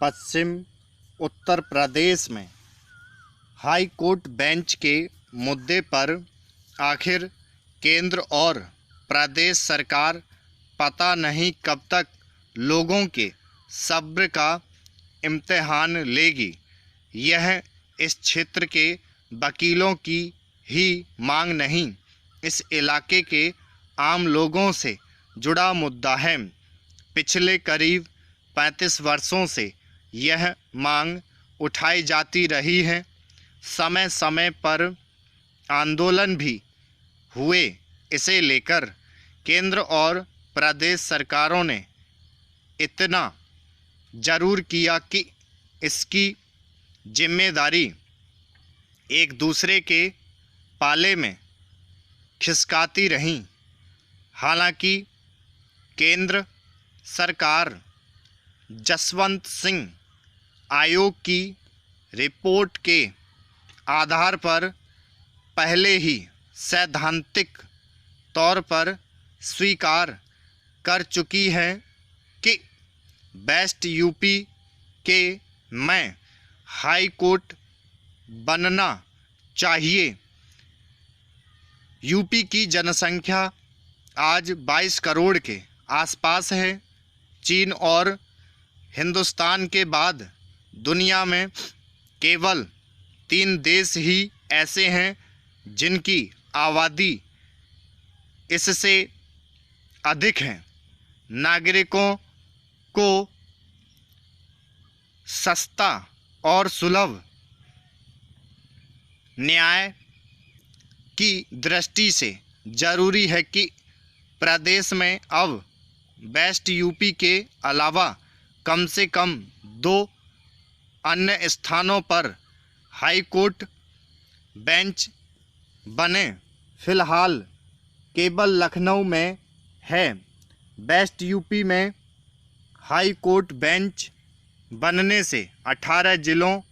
पश्चिम उत्तर प्रदेश में high court bench के मुद्दे पर आखिर केंद्र और प्रदेश सरकार पता नहीं कब तक लोगों के सब्र का इम्तिहान लेगी। यह इस क्षेत्र के वकीलों की ही मांग नहीं, इस इलाके के आम लोगों से जुड़ा मुद्दा है। पिछले करीब 35 वर्षों से यह मांग उठाई जाती रही है। समय समय पर आंदोलन भी हुए। इसे लेकर केंद्र और प्रदेश सरकारों ने इतना ज़रूर किया कि इसकी जिम्मेदारी एक दूसरे के पाले में खिसकाती रहीं। हालांकि केंद्र सरकार जसवंत सिंह आयोग की रिपोर्ट के आधार पर पहले ही सैद्धांतिक तौर पर स्वीकार कर चुकी है कि बेस्ट यूपी के में हाई कोर्ट बनना चाहिए। यूपी की जनसंख्या आज 22 करोड़ के आसपास है। चीन और हिंदुस्तान के बाद दुनिया में केवल 3 देश ही ऐसे हैं जिनकी आबादी इससे अधिक है। नागरिकों को सस्ता और सुलभ न्याय की दृष्टि से जरूरी है कि प्रदेश में अब बेस्ट यूपी के अलावा कम से कम 2 अन्य स्थानों पर हाई कोर्ट बेंच बने। फिलहाल केवल लखनऊ में है। बेस्ट यूपी में हाई कोर्ट बेंच बनने से 18 जिलों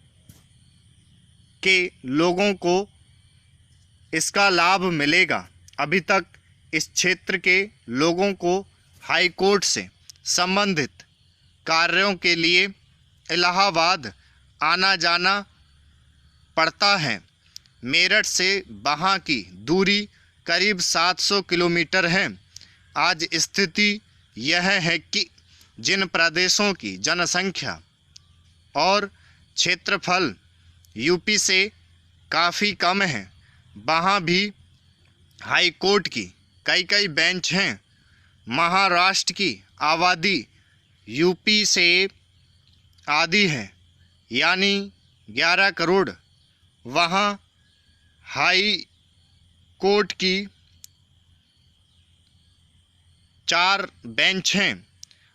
के लोगों को इसका लाभ मिलेगा। अभी तक इस क्षेत्र के लोगों को हाई कोर्ट से संबंधित कार्यों के लिए इलाहाबाद आना जाना पड़ता है। मेरठ से वहाँ की दूरी करीब 700 किलोमीटर है। आज स्थिति यह है कि जिन प्रदेशों की जनसंख्या और क्षेत्रफल यूपी से काफ़ी कम है, वहाँ भी हाई कोर्ट की कई बेंच हैं। महाराष्ट्र की आबादी यूपी से आधी है, यानी 11 करोड़। वहाँ हाई कोर्ट की 4 बेंच हैं।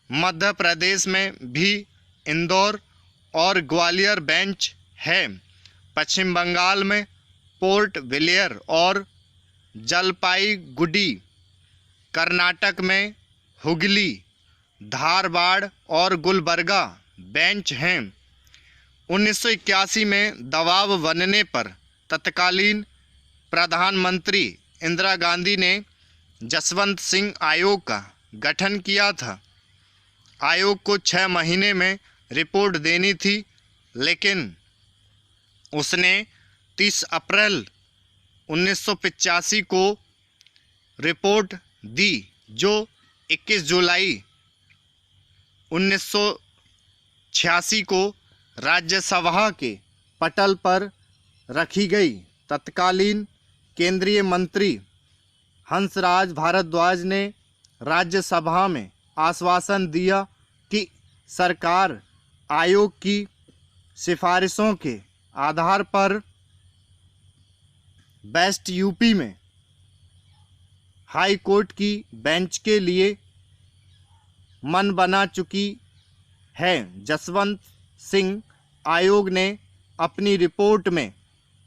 मध्य प्रदेश में भी इंदौर और ग्वालियर बेंच है। पश्चिम बंगाल में पोर्ट ब्लेयर और जलपाईगुड़ी, कर्नाटक में हुगली, धारवाड़ और गुलबर्गा बेंच हैं। 1981 में दबाव बनने पर तत्कालीन प्रधानमंत्री इंदिरा गांधी ने जसवंत सिंह आयोग का गठन किया था। आयोग को 6 महीने में रिपोर्ट देनी थी, लेकिन उसने 30 अप्रैल 1985 को रिपोर्ट दी, जो 21 जुलाई 1986 को राज्यसभा के पटल पर रखी गई। तत्कालीन केंद्रीय मंत्री हंसराज भारद्वाज ने राज्यसभा में आश्वासन दिया कि सरकार आयोग की सिफारिशों के आधार पर बेस्ट यूपी में हाई कोर्ट की बेंच के लिए मन बना चुकी है। जसवंत सिंह आयोग ने अपनी रिपोर्ट में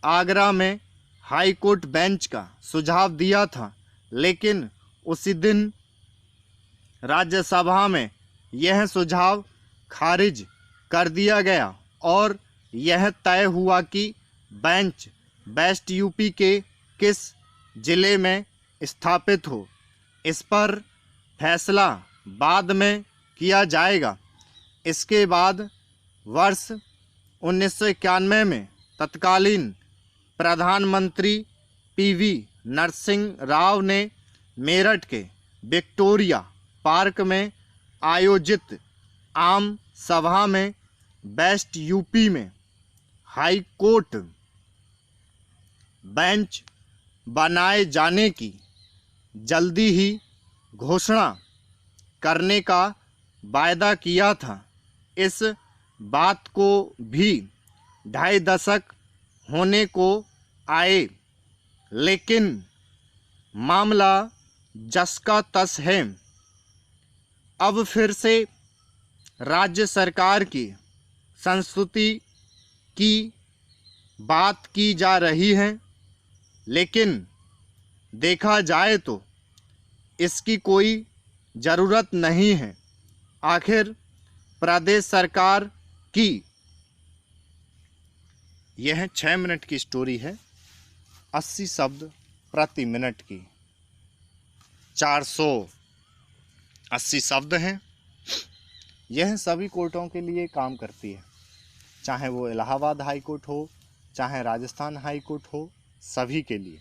आगरा में हाई कोर्ट बेंच का सुझाव दिया था, लेकिन उसी दिन राज्यसभा में यह सुझाव खारिज कर दिया गया और यह तय हुआ कि बेंच बेस्ट यूपी के किस जिले में स्थापित हो, इस पर फैसला बाद में किया जाएगा। इसके बाद वर्ष 1991 में तत्कालीन प्रधानमंत्री पीवी नरसिंह राव ने मेरठ के विक्टोरिया पार्क में आयोजित आम सभा में वेस्ट यूपी में हाई कोर्ट बेंच बनाए जाने की जल्दी ही घोषणा करने का वायदा किया था। इस बात को भी 2.5 दशक होने को आए, लेकिन मामला जस का तस है। अब फिर से राज्य सरकार की संस्तुति की बात की जा रही है, लेकिन देखा जाए तो इसकी कोई ज़रूरत नहीं है। आखिर प्रदेश सरकार की यह 6 मिनट की स्टोरी है, 80 शब्द प्रति मिनट की, 480 शब्द हैं। यह सभी कोर्टों के लिए काम करती है, चाहे वो इलाहाबाद हाई कोर्ट हो, चाहे राजस्थान हाई कोर्ट हो, सभी के लिए।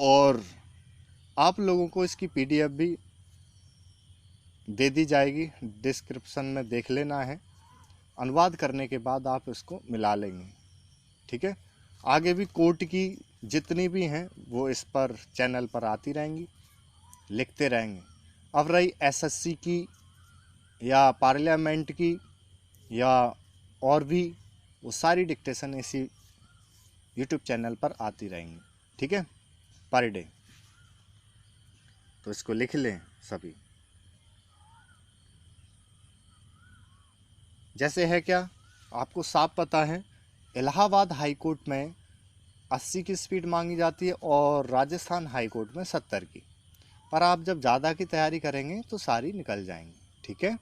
और आप लोगों को इसकी PDF भी दे दी जाएगी, डिस्क्रिप्शन में देख लेना है। अनुवाद करने के बाद आप इसको मिला लेंगे, ठीक है। आगे भी कोर्ट की जितनी भी हैं वो इस पर चैनल पर आती रहेंगी, लिखते रहेंगे। अब रही SSC की या पार्लियामेंट की या और भी, वो सारी डिक्टेशन इसी यूट्यूब चैनल पर आती रहेंगी, ठीक है, पर डे। तो इसको लिख लें सभी। जैसे है क्या, आपको साफ पता है, इलाहाबाद हाई कोर्ट में 80 की स्पीड मांगी जाती है और राजस्थान हाई कोर्ट में 70 की। पर आप जब ज़्यादा की तैयारी करेंगे तो सारी निकल जाएंगी, ठीक है।